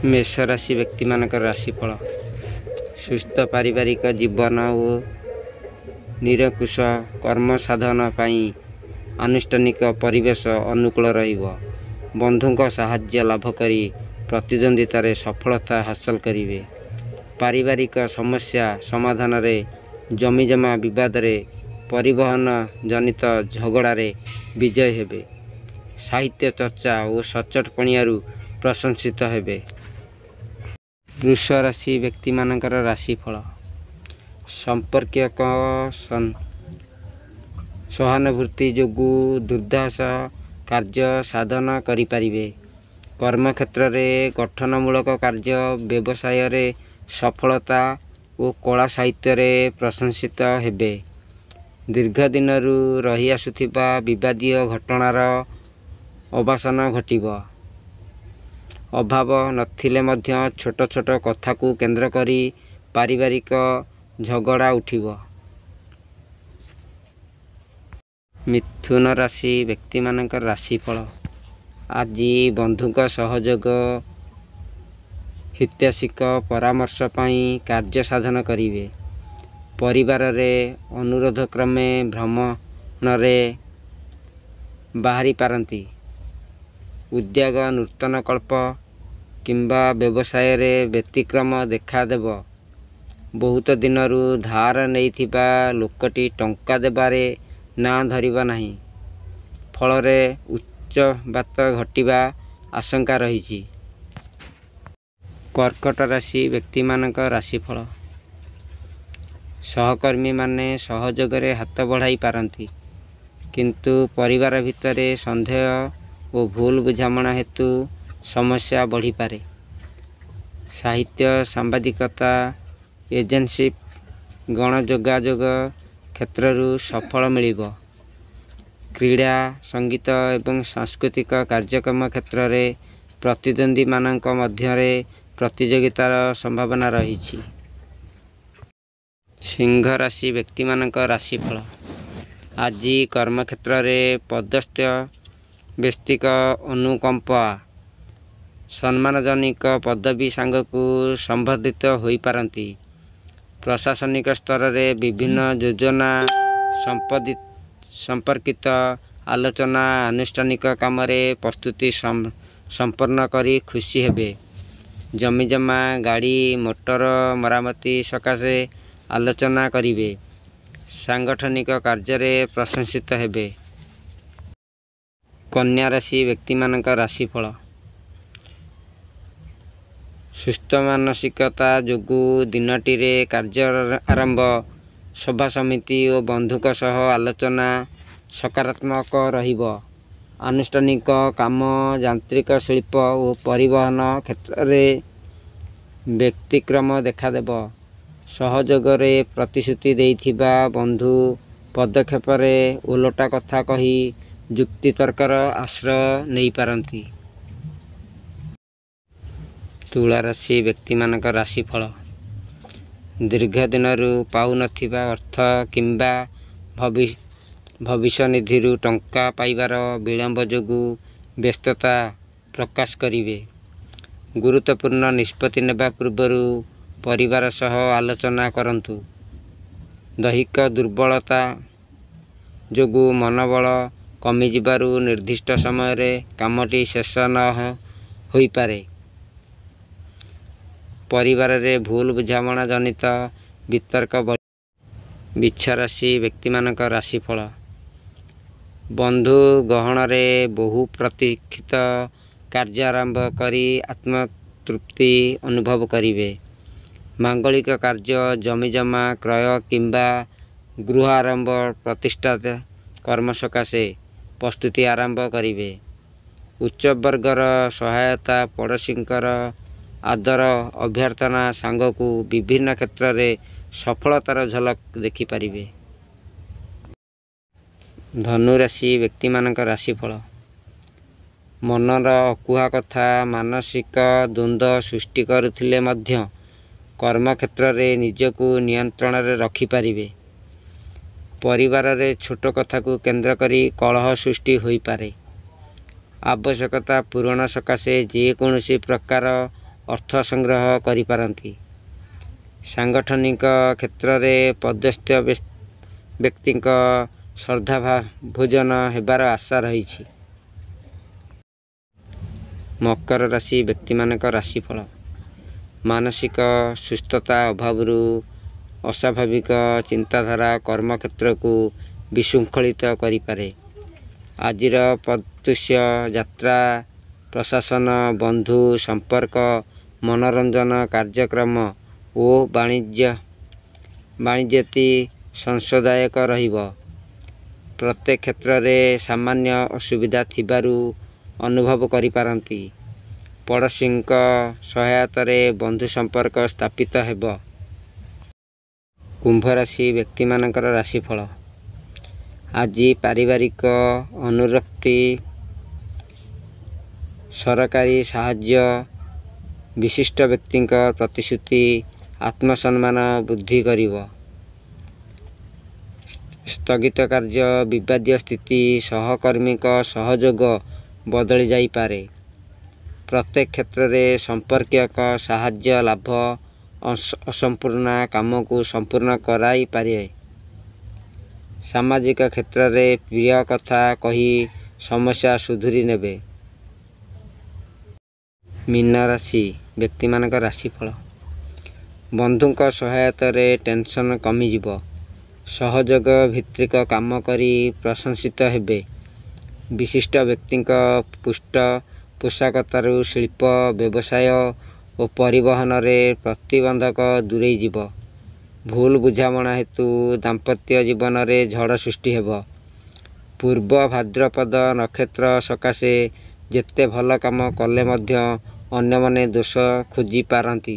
मेष राशि व्यक्ति मानकर राशिफल। सुस्थ पारिवारिक जीवन और निरंकुश कर्म साधन पाई आनुष्ठानिक परिवेश अनुकूल रहिबो। बंधुक साहाय्य लाभ करी प्रतिद्वंदितार सफलता हासिल करिवे। पारिवारिक समस्या समाधान रे जमीजमा विवाद रे परिवहन जनित झगड़ारे विजय हेबे। साहित्य चर्चा और सचोट पणियारू प्रशंसित हेबे। वृष राशि व्यक्ति मानकर राशिफल। संपर्कीय सहानुभूति जोगु दुर्दास कार्य साधन करिपारिबे। कर्म क्षेत्र रे गठनमूलक कार्य व्यवसाय रे सफलता और कला साहित्य रे प्रशंसित हेबे। दीर्घ दिनरू रही आसुथिबा विवादीय घटनार अवसान घटिबो। अभाव नथिले मध्य छोट छोट कथा को केंद्र करी पारिवारिक झगड़ा उठिबो। मिथुन राशि व्यक्ति मानकर राशिफल। आज बंधुक सहयोग हितैषिक परामर्श पाई कार्य साधन करिवे। परिवार रे अनुरोध क्रमे भ्रमण रे बाहरी पारंती। उद्योग नूतन कल्प किंबा व्यवसाय रे व्यतिक्रम देखा देव। बहुत दिनरू धार नैथिबा लोकटी टंका देबारे ना धरिबा नाही। फल रे उच्च बात घटिबा आशंका रहिछि। कर्कट राशि व्यक्ति मानक राशिफल। सहकर्मी माने सहयोग रे हाथ बढ़ाई पारंती, किंतु परिवार भितरे संदेह और भूल बुझामणा हेतु समस्या बढ़ी पारे। साहित्य सांबादिकता एजेंसी गण जोगाजोग क्षेत्रु सफल मिलिबो। क्रीड़ा संगीत एवं सांस्कृतिक कार्यक्रम क्षेत्र रे प्रतिद्वंदी मानक मध्यरे प्रतियोगितार संभावना रहिछि। सिंह राशि व्यक्ति मानक राशिफल। आज कर्मक्षेत्र रे पदस्थ व्यक्तिक अनुकंपा सम्मानजनक पदवी सांगकू संबंधित होई पारंती। प्रशासनिक स्तर रे विभिन्न योजना संपर्कित आलोचना आनुष्ठानिक काम रे प्रस्तुति संपन्न करी खुशी हेबे। जमीजमा गाड़ी मोटर मरामती सकाशे आलोचना करिवे। सांगठनिक कार्य रे प्रशंसित हेबे। कन्या राशि व्यक्ति मानक राशिफल। सुस्थ मानसिकता जोगु दिनटी रे कार्य आरंभ सभा समिति और बंधुक सह आलोचना सकारात्मक रहिबो। आनुष्ठानिक काम यांत्रिक शिल्प और परिवहन क्षेत्र रे व्यतिक्रम देखा देबो। सहयोग रे प्रतिश्रुति देइथिबा बंधु पदक्षेप रे उलटा कथा कही जुक्ति तर्कर आश्रय नहीं पारंती। तुला राशि व्यक्ति मानक राशिफल। दीर्घ दिनरू पाउ नथिबा अर्थ किंबा भविष्य निधिरू टंका पाइबार विलंब जोगु व्यस्तता प्रकाश करिवे। गुरुत्वपूर्ण निष्पत्ति नेबा पूर्वरू परिवार सह आलोचना करंतु। दैहिक दुर्बलता जोगु मनोबल कमी जिबारू निर्दिष्ट समय रे कामटी शेष न होई पारे। परिवार रे भूल बुझामणा जनित वितर्क। बिच्छा राशि व्यक्ति मानक राशिफल। बंधु गहन रे बहु प्रतीक्षित कार्य आरंभ करी आत्मतृप्ति अनुभव करिवे। मांगलिक कार्य जमीजमा क्रय किंबा गृह आरंभ प्रतिष्ठा कर्म सकाशे प्रस्तुति आरंभ करिवे। उच्च वर्गर सहायता पड़ोसींकर आदर अभ्यर्थना सांगकू विभिन्न क्षेत्र रे सफलतार झलक देखि पारिबे। धनु राशि व्यक्ति मानक राशिफल। मनर अकुहा कथा मानसिक द्वंद्व सृष्टि करुथिले मध्य कर्म क्षेत्र रे निजकू नियंत्रण रे रखि पारिबे। परिवार रे छोट कथा को केंद्र करी कलह सृष्टि होई पारे। आवश्यकता पूरण सकाशे जेकोसी प्रकार ଅର୍ଥ ସଂଗ୍ରହ କରିପାରନ୍ତି। ସାଂଗଠନିକ କ୍ଷେତ୍ରରେ ପଦସ୍ଥ ବ୍ୟକ୍ତିଙ୍କ ଶ୍ରଦ୍ଧାଭାଜନ ହେବାର ଆଶା ରହିଛି। ମକର ରାଶି ବ୍ୟକ୍ତିମାନଙ୍କ ରାଶିଫଳ। ମାନସିକ ସୁସ୍ଥତା ଅଭାବରୁ ଅସ୍ୱାଭାବିକ ଚିନ୍ତାଧାରା କର୍ମକ୍ଷେତ୍ରକୁ ବିଶୃଙ୍ଖଳିତ କରିପାରେ। ଆଜିର ପ୍ରତ୍ୟୁଷ ଯାତ୍ରା, ପ୍ରଶାସନ, ବନ୍ଧୁ ସମ୍ପର୍କ, ମନୋରଞ୍ଜନ କାର୍ଯ୍ୟକ୍ରମ ଓ ବାଣିଜ୍ୟତି ସଂଶୟଦାୟକ ରହିବ। ପ୍ରତ୍ୟେକ କ୍ଷେତ୍ରରେ ସାମାନ୍ୟ ଅସୁବିଧା ଥିବାରୁ ଅନୁଭବ କରିପାରନ୍ତି। ପଡ଼ୋଶୀଙ୍କ ସହାୟତାରେ ବନ୍ଧୁ ସମ୍ପର୍କ ସ୍ଥାପିତ ହେବ। କୁମ୍ଭ ରାଶି ବ୍ୟକ୍ତିମାନଙ୍କର ରାଶିଫଳ। ଆଜି ପାରିବାରିକ ଅନୁରକ୍ତି, ସରକାରୀ ସାହାଯ୍ୟ, ବିଶିଷ୍ଟ ବ୍ୟକ୍ତିଙ୍କ ପ୍ରତିଶ୍ରୁତି ଆତ୍ମସମ୍ମାନ ବୃଦ୍ଧି କରିବ। ସ୍ଥଗିତ କାର୍ଯ୍ୟ, ବିବାଦୀୟ ସ୍ଥିତି, ସହକର୍ମୀଙ୍କ ସହଯୋଗ ବଦଳି ଯାଇପାରେ। ପ୍ରତ୍ୟେକ କ୍ଷେତ୍ରରେ ସମ୍ପର୍କୀୟଙ୍କ ସାହାଯ୍ୟ ଲାଭ ଅସମ୍ପୂର୍ଣ୍ଣ କାମକୁ ସମ୍ପୂର୍ଣ୍ଣ କରାଇପାରେ। ସାମାଜିକ କ୍ଷେତ୍ରରେ ପ୍ରିୟ କଥା କହି ସମସ୍ୟା ସୁଧୁରି ନେବେ। ମୀନ ରାଶି ବ୍ୟକ୍ତିମାନଙ୍କ ରାଶିଫଳ। ବନ୍ଧୁଙ୍କ ସହାୟତାରେ ଟେନସନ୍ କମିଯିବ। ସହଯୋଗ ଭିତ୍ତିକ କାମ କରି ପ୍ରଶଂସିତ ହେବେ। ବିଶିଷ୍ଟ ବ୍ୟକ୍ତିଙ୍କ ପୃଷ୍ଠପୋଷକତାରୁ ଶିଳ୍ପ, ବ୍ୟବସାୟ ଓ ପରିବହନରେ ପ୍ରତିବନ୍ଧକ ଦୂରେଇଯିବ। ଭୁଲ ବୁଝାମଣା ହେତୁ ଦାମ୍ପତ୍ୟ ଜୀବନରେ ଝଡ଼ ସୃଷ୍ଟି ହେବ। ପୂର୍ବ ଭାଦ୍ରପଦ ନକ୍ଷତ୍ର ସକାଶେ ଯେତେ ଭଲ କାମ କଲେ ମଧ୍ୟ ଅନ୍ୟମାନେ ଦୋଷ ଖୋଜି ପାରନ୍ତି।